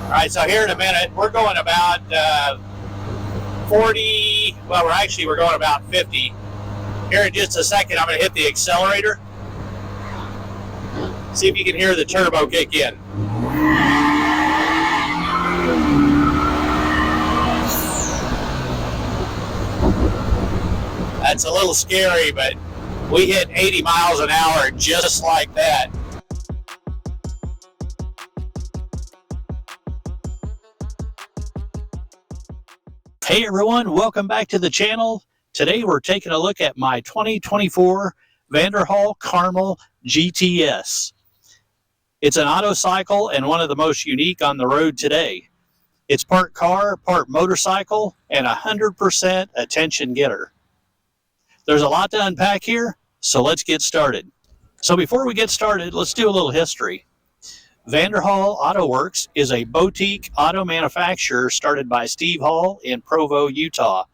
All right, so here in a minute, we're going about 40, well, we're going about 50. Here in just a second, I'm going to hit the accelerator. See if you can hear the turbo kick in. That's a little scary, but we hit 80 miles an hour just like that. Hey everyone, welcome back to the channel. Today we're taking a look at my 2024 Vanderhall Carmel GTS. It's an auto cycle and one of the most unique on the road today. It's part car, part motorcycle, and 100% attention getter. There's a lot to unpack here, so let's get started. So before we get started, let's do a little history. Vanderhall Auto Works is a boutique auto manufacturer started by Steve Hall in Provo, Utah.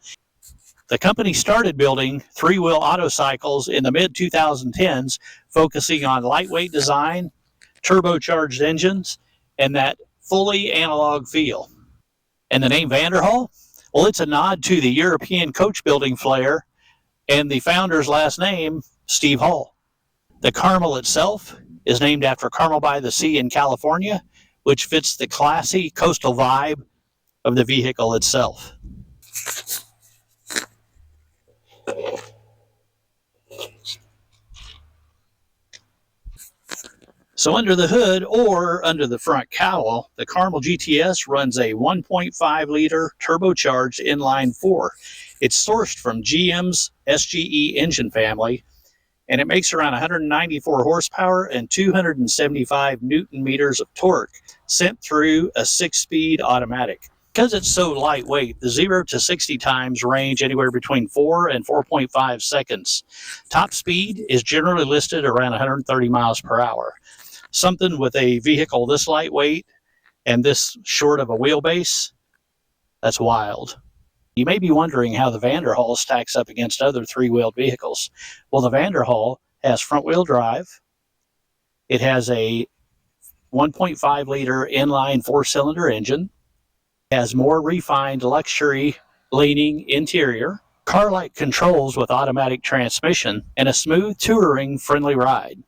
The company started building three-wheel auto cycles in the mid-2010s, focusing on lightweight design, turbocharged engines, and that fully analog feel. And the name Vanderhall? Well, it's a nod to the European coach building flair and the founder's last name, Steve Hall. The Carmel itself is named after Carmel by the Sea in California, which fits the classy coastal vibe of the vehicle itself. So under the hood or under the front cowl, the Carmel GTS runs a 1.5 liter turbocharged inline four. It's sourced from GM's SGE engine family, and it makes around 194 horsepower and 275 Newton meters of torque sent through a 6-speed automatic. Because it's so lightweight, the 0 to 60 times range anywhere between 4 and 4.5 seconds. Top speed is generally listed around 130 miles per hour. Something with a vehicle this lightweight and this short of a wheelbase, that's wild. You may be wondering how the Vanderhall stacks up against other three-wheeled vehicles. Well, the Vanderhall has front-wheel drive. It has a 1.5 liter inline four-cylinder engine. It has more refined luxury leaning interior, car-like controls with automatic transmission, and a smooth touring friendly ride.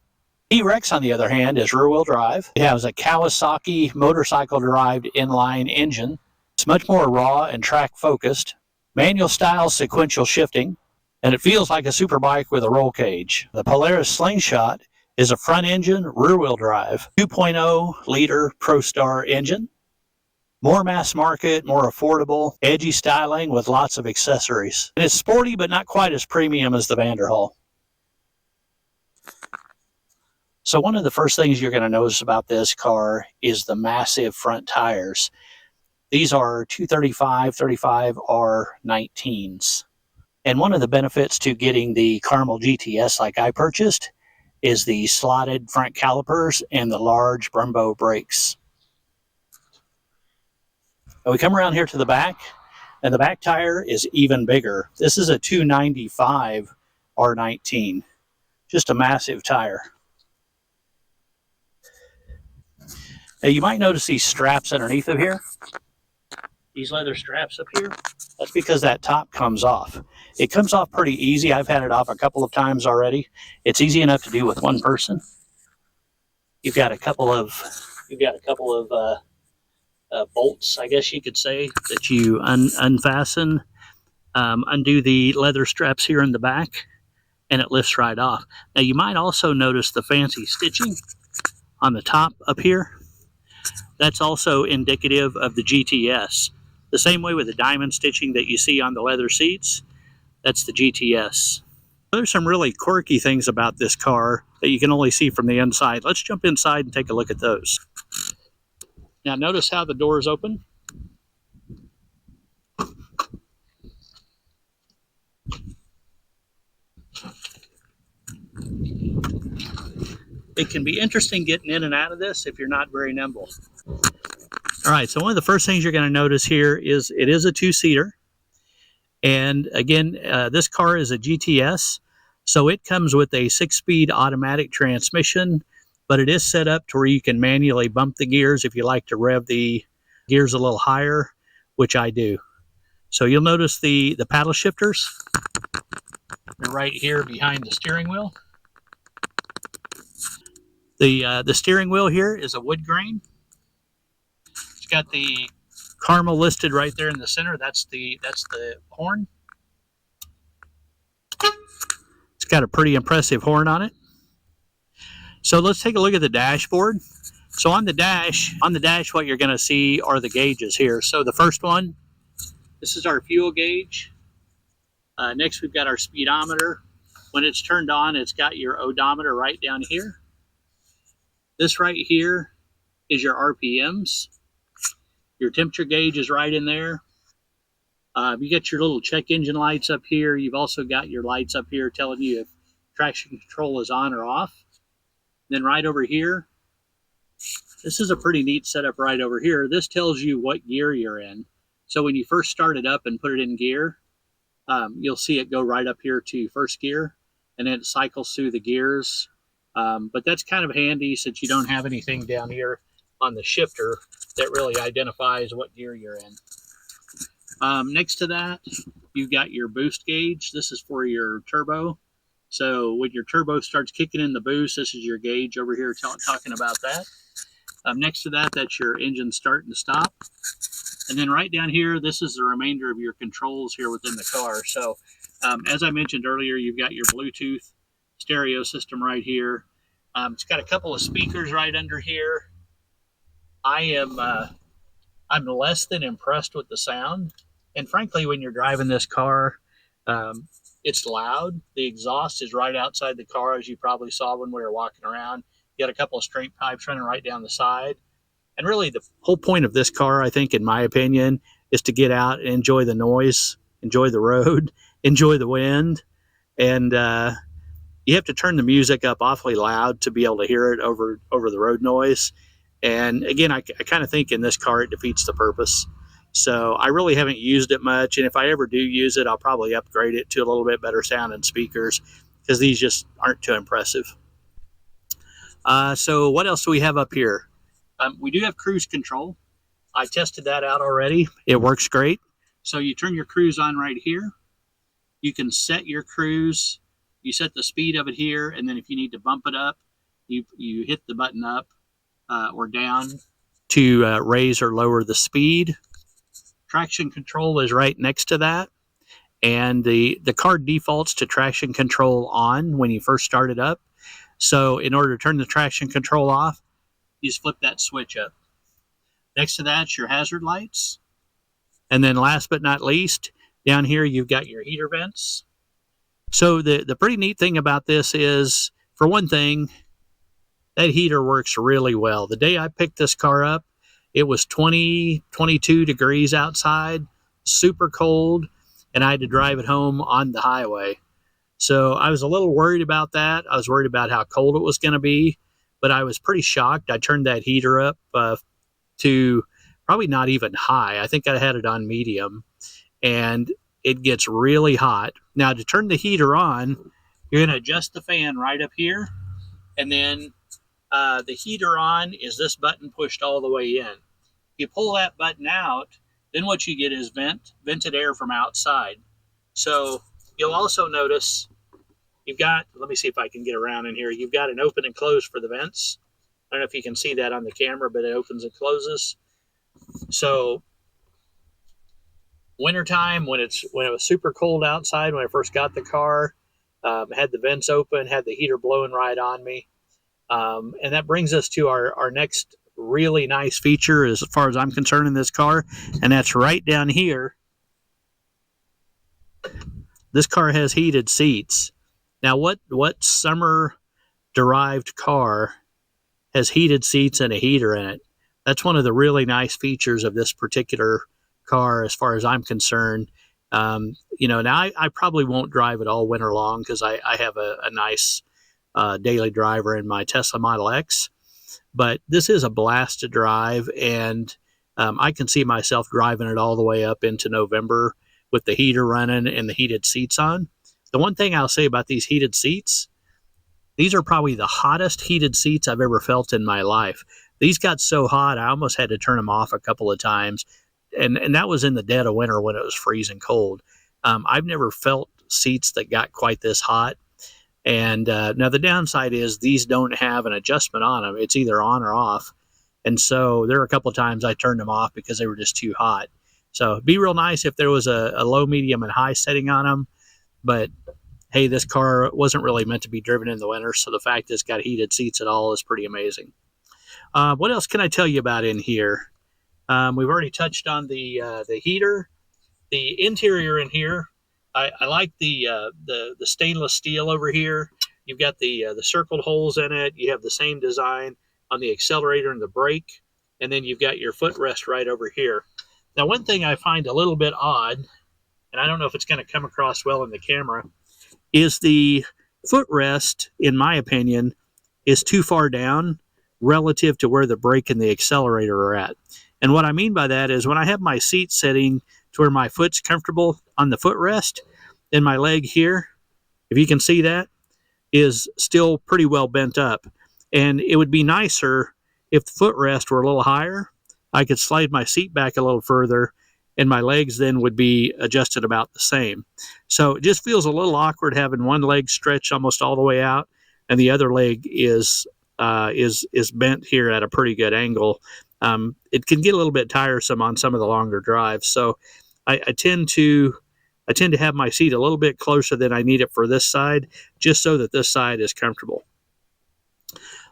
T-Rex, on the other hand, is rear-wheel drive. It has a Kawasaki motorcycle-derived inline engine. It's much more raw and track-focused, manual-style sequential shifting, and it feels like a superbike with a roll cage. The Polaris Slingshot is a front-engine, rear-wheel drive, 2.0-liter ProStar engine. More mass-market, more affordable, edgy styling with lots of accessories. And it's sporty, but not quite as premium as the Vanderhall. So one of the first things you're going to notice about this car is the massive front tires. These are 235 R19s. And one of the benefits to getting the Carmel GTS like I purchased is the slotted front calipers and the large Brembo brakes. And we come around here to the back, and the back tire is even bigger. This is a 295 R19. Just a massive tire. Now you might notice these straps underneath of here. These leather straps up here, that's because that top comes off. It comes off pretty easy. I've had it off a couple of times already. It's easy enough to do with one person. You've got a couple of bolts, I guess you could say, that you unfasten, undo the leather straps here in the back, and it lifts right off. Now you might also notice the fancy stitching on the top up here. That's also indicative of the GTS. The same way with the diamond stitching that you see on the leather seats, that's the GTS. There's some really quirky things about this car that you can only see from the inside. Let's jump inside and take a look at those. Now notice how the doors open. It can be interesting getting in and out of this if you're not very nimble. All right, so one of the first things you're going to notice here is it is a two-seater. And again, this car is a GTS, so it comes with a 6-speed automatic transmission, but it is set up to where you can manually bump the gears if you like to rev the gears a little higher, which I do. So you'll notice the paddle shifters. They're right here behind the steering wheel. The steering wheel here is a wood grain. It's got the Carmel listed right there in the center. That's the horn. It's got a pretty impressive horn on it. So let's take a look at the dashboard. So on the dash, what you're going to see are the gauges here. So the first one, this is our fuel gauge. Next, we've got our speedometer. When it's turned on, it's got your odometer right down here. This right here is your RPMs. Your temperature gauge is right in there. You get your little check engine lights up here. You've also got your lights up here telling you if traction control is on or off. Then right over here, this is a pretty neat setup right over here. This tells you what gear you're in. So when you first start it up and put it in gear, you'll see it go right up here to first gear, and then it cycles through the gears. But that's kind of handy since you don't have anything down here on the shifter that really identifies what gear you're in. Next to that, you've got your boost gauge. This is for your turbo. So when your turbo starts kicking in the boost, this is your gauge over here talking about that. Next to that, that's your engine start and stop. And then right down here, this is the remainder of your controls here within the car. So as I mentioned earlier, you've got your Bluetooth stereo system right here. It's got a couple of speakers right under here. I'm less than impressed with the sound. And frankly, when you're driving this car, it's loud. The exhaust is right outside the car, as you probably saw when we were walking around. You got a couple of straight pipes running right down the side. And really, the whole point of this car, I think, in my opinion, is to get out and enjoy the noise, enjoy the road, enjoy the wind. And you have to turn the music up awfully loud to be able to hear it over the road noise. And again, I kind of think in this car, it defeats the purpose. So I really haven't used it much. And if I ever do use it, I'll probably upgrade it to a little bit better sound and speakers, because these just aren't too impressive. So what else do we have up here? We do have cruise control. I tested that out already. It works great. So you turn your cruise on right here. You can set your cruise. You set the speed of it here, and then if you need to bump it up, you hit the button up or down to raise or lower the speed. Traction control is right next to that, and the car defaults to traction control on when you first start it up. So in order to turn the traction control off, you just flip that switch up. Next to that's your hazard lights. And then last but not least, down here you've got your heater vents. So the pretty neat thing about this is, for one thing, that heater works really well. The day I picked this car up, it was 22 degrees outside, super cold, and I had to drive it home on the highway. So I was a little worried about that. I was worried about how cold it was going to be, but I was pretty shocked. I turned that heater up to probably not even high. I think I had it on medium, and it gets really hot. Now, to turn the heater on, you're going to adjust the fan right up here, and then the heater on is this button pushed all the way in. You pull that button out, then what you get is vented air from outside. So you'll also notice you've got, let me see if I can get around in here, you've got an open and close for the vents. I don't know if you can see that on the camera, but it opens and closes. So wintertime, when it was super cold outside, when I first got the car, had the vents open, had the heater blowing right on me. And that brings us to our next really nice feature as far as I'm concerned in this car, and that's right down here. This car has heated seats. Now, what summer-derived car has heated seats and a heater in it? That's one of the really nice features of this particular car as far as I'm concerned. Now I probably won't drive it all winter long because I have a nice daily driver in my Tesla Model X. But this is a blast to drive, and I can see myself driving it all the way up into November with the heater running and the heated seats on. The one thing I'll say about these heated seats, these are probably the hottest heated seats I've ever felt in my life. These got so hot, I almost had to turn them off a couple of times. And that was in the dead of winter when it was freezing cold. I've never felt seats that got quite this hot. And now the downside is these don't have an adjustment on them. It's either on or off. And so there were a couple of times I turned them off because they were just too hot. So it'd be real nice if there was a low, medium, and high setting on them. But hey, this car wasn't really meant to be driven in the winter. So the fact that it's got heated seats at all is pretty amazing. What else can I tell you about in here? We've already touched on the heater. The interior in here, I like the stainless steel over here. You've got the circled holes in it. You have the same design on the accelerator and the brake, and then you've got your footrest right over here. Now, one thing I find a little bit odd, and I don't know if it's going to come across well in the camera, is the footrest, in my opinion, is too far down relative to where the brake and the accelerator are at. And what I mean by that is when I have my seat setting to where my foot's comfortable on the footrest, and my leg here, if you can see that, is still pretty well bent up. And it would be nicer if the footrest were a little higher. I could slide my seat back a little further, and my legs then would be adjusted about the same. So it just feels a little awkward having one leg stretched almost all the way out, and the other leg is bent here at a pretty good angle. It can get a little bit tiresome on some of the longer drives. So I tend to have my seat a little bit closer than I need it for this side, just so that this side is comfortable.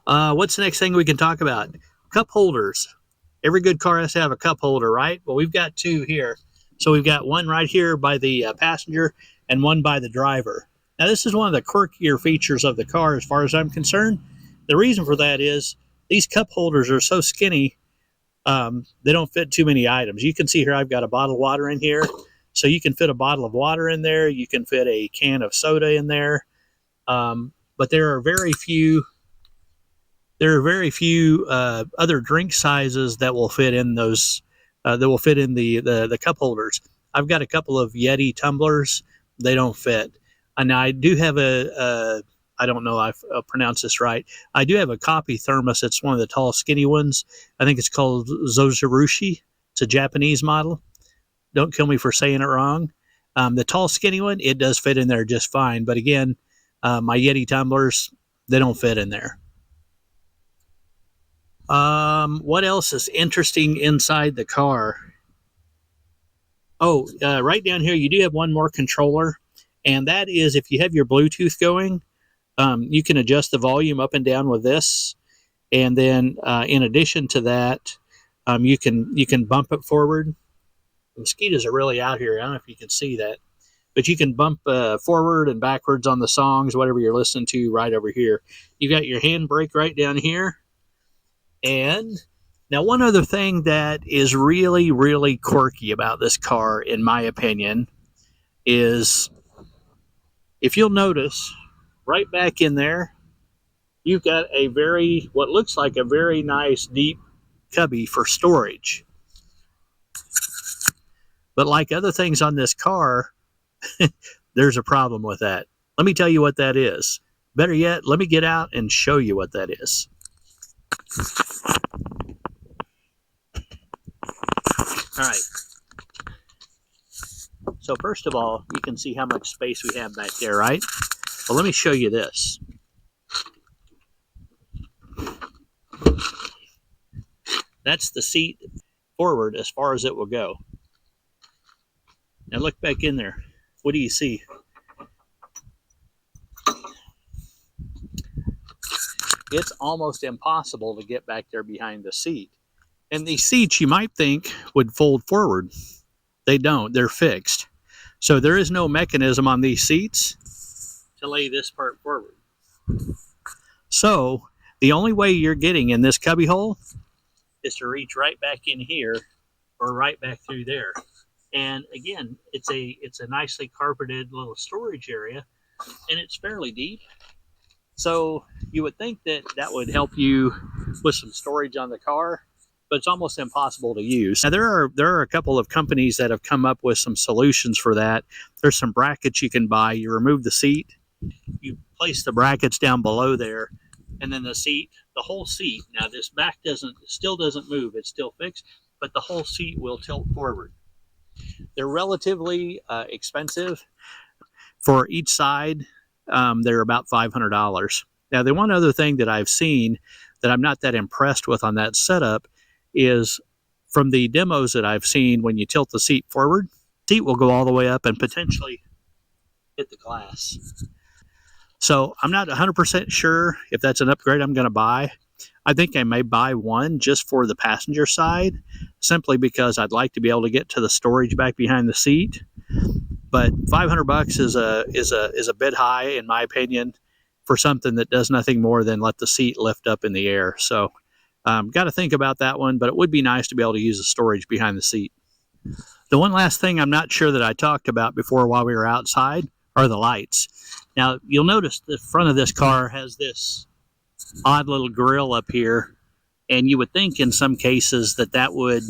What's the next thing we can talk about? Cup holders. Every good car has to have a cup holder, right? Well, we've got two here. So we've got one right here by the passenger and one by the driver. Now, this is one of the quirkier features of the car as far as I'm concerned. The reason for that is these cup holders are so skinny, they don't fit too many items. You can see here I've got a bottle of water in here. So you can fit a bottle of water in there. You can fit a can of soda in there. But there are very few other drink sizes that will fit in those, the cup holders. I've got a couple of Yeti tumblers. They don't fit. And I do have I don't know if I'll pronounce this right. I do have a coffee thermos. It's one of the tall, skinny ones. I think it's called Zojirushi. It's a Japanese model. Don't kill me for saying it wrong. The tall, skinny one, it does fit in there just fine. But again, my Yeti tumblers, they don't fit in there. What else is interesting inside the car? Oh, right down here, you do have one more controller. And that is if you have your Bluetooth going, you can adjust the volume up and down with this. And then in addition to that, you can bump it forward. The mosquitoes are really out here. I don't know if you can see that. But you can bump forward and backwards on the songs, whatever you're listening to, right over here. You got your handbrake right down here. And now one other thing that is really, really quirky about this car, in my opinion, is if you'll notice, right back in there, you've got what looks like a very nice deep cubby for storage. But like other things on this car, there's a problem with that. Let me tell you what that is. Better yet, let me get out and show you what that is. All right. So first of all, you can see how much space we have back there, right? Well, let me show you this. That's the seat forward as far as it will go. Now look back in there. What do you see? It's almost impossible to get back there behind the seat. And these seats, you might think, would fold forward. They don't. They're fixed. So there is no mechanism on these seats to lay this part forward. So the only way you're getting in this cubby hole is to reach right back in here or right back through there. And again, it's a nicely carpeted little storage area, and it's fairly deep. So you would think that would help you with some storage on the car, but it's almost impossible to use. Now there are a couple of companies that have come up with some solutions for that. There's some brackets you can buy. You remove the seat, you place the brackets down below there, and then the seat the whole seat. Now this back still doesn't move, it's still fixed, but the whole seat will tilt forward. They're relatively expensive. For each side, they're about $500. Now, the one other thing that I've seen that I'm not that impressed with on that setup is from the demos that I've seen, when you tilt the seat forward, the seat will go all the way up and potentially hit the glass. So I'm not 100% sure if that's an upgrade I'm going to buy. I think I may buy one just for the passenger side, simply because I'd like to be able to get to the storage back behind the seat. But $500 is a bit high, in my opinion, for something that does nothing more than let the seat lift up in the air. So got to think about that one, but it would be nice to be able to use the storage behind the seat. The one last thing I'm not sure that I talked about before while we were outside are the lights. Now, you'll notice the front of this car has this odd little grill up here, and you would think in some cases that would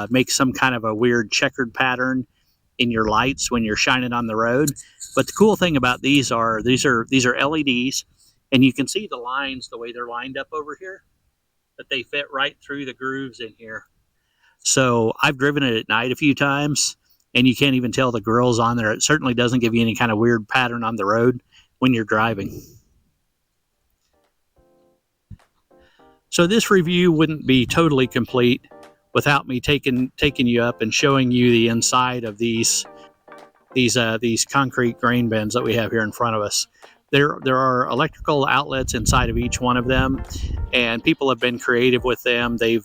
make some kind of a weird checkered pattern in your lights when you're shining on the road. But the cool thing about these are LEDs, and you can see the lines the way they're lined up over here, that they fit right through the grooves in here. So I've driven it at night a few times, and you can't even tell the grill's on there. It certainly doesn't give you any kind of weird pattern on the road when you're driving. So this review wouldn't be totally complete without me taking you up and showing you the inside of these concrete grain bins that we have here in front of us. There are electrical outlets inside of each one of them, and people have been creative with them. They've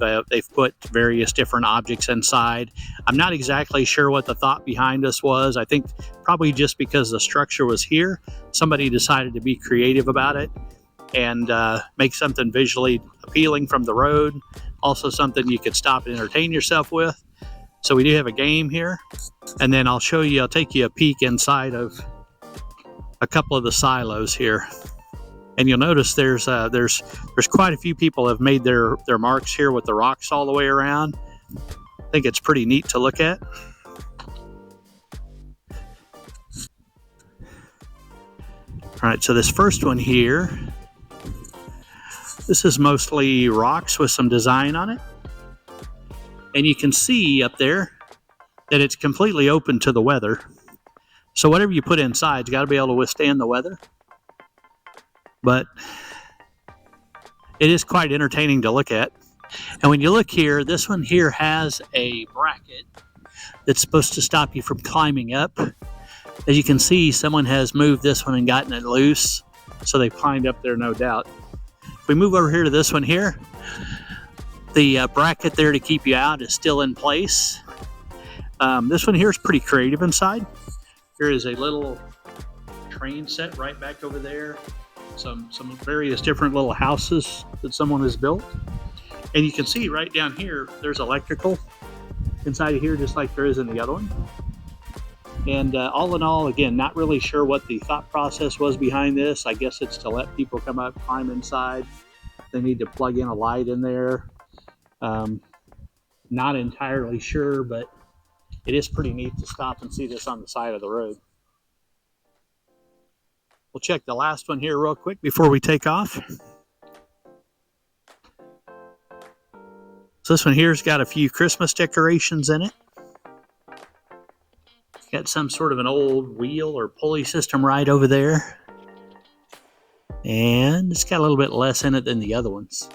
put various different objects inside. I'm not exactly sure what the thought behind this was. I think probably just because the structure was here, somebody decided to be creative about it and make something visually appealing from the road. Also something you could stop and entertain yourself with. So we do have a game here, and then I'll take you a peek inside of a couple of the silos here. And you'll notice there's quite a few people have made their marks here with the rocks all the way around. I think it's pretty neat to look at. All right, so this first one here, this is mostly rocks with some design on it. And you can see up there that it's completely open to the weather. So whatever you put inside's got to be able to withstand the weather. But it is quite entertaining to look at. And when you look here, this one here has a bracket that's supposed to stop you from climbing up. As you can see, someone has moved this one and gotten it loose. So they've climbed up there, no doubt. If we move over here to this one here, the bracket there to keep you out is still in place. This one here is pretty creative inside. Here is a little train set right back over there. Some various different little houses that someone has built. And you can see right down here, there's electrical inside of here, just like there is in the other one. And all in all, again, not really sure what the thought process was behind this. I guess it's to let people come up, climb inside. They need to plug in a light in there. Not entirely sure, but it is pretty neat to stop and see this on the side of the road. We'll check the last one here real quick before we take off. So this one here's got a few Christmas decorations in it. Got some sort of an old wheel or pulley system right over there. And it's got a little bit less in it than the other ones.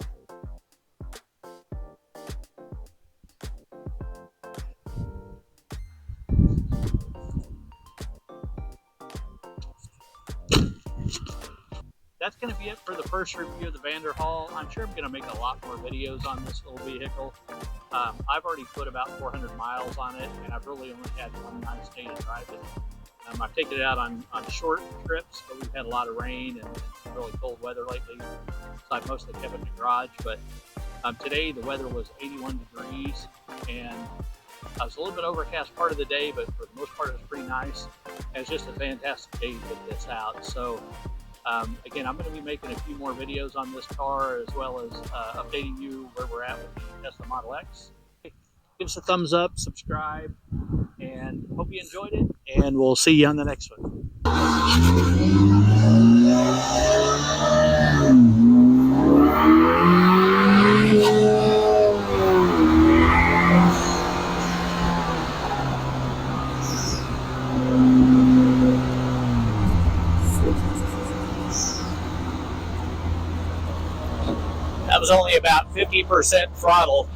That's going to be it for the first review of the Vanderhall. I'm sure I'm going to make a lot more videos on this little vehicle. I've already put about 400 miles on it, and I've really only had one nice day to drive it. I've taken it out on short trips, but we've had a lot of rain and some really cold weather lately, so I've mostly kept it in the garage. But today the weather was 81 degrees, and I was a little bit overcast part of the day, but for the most part it was pretty nice. And it's just a fantastic day to get this out. So again, I'm going to be making a few more videos on this car, as well as updating you where we're at with the Tesla Model X. Give us a thumbs up, subscribe, and hope you enjoyed it, and we'll see you on the next one. That was only about 50% throttle.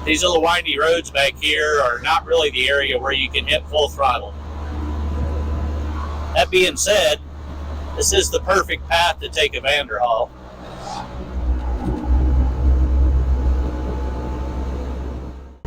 These little windy roads back here are not really the area where you can hit full throttle. That being said, this is the perfect path to take a Vanderhall.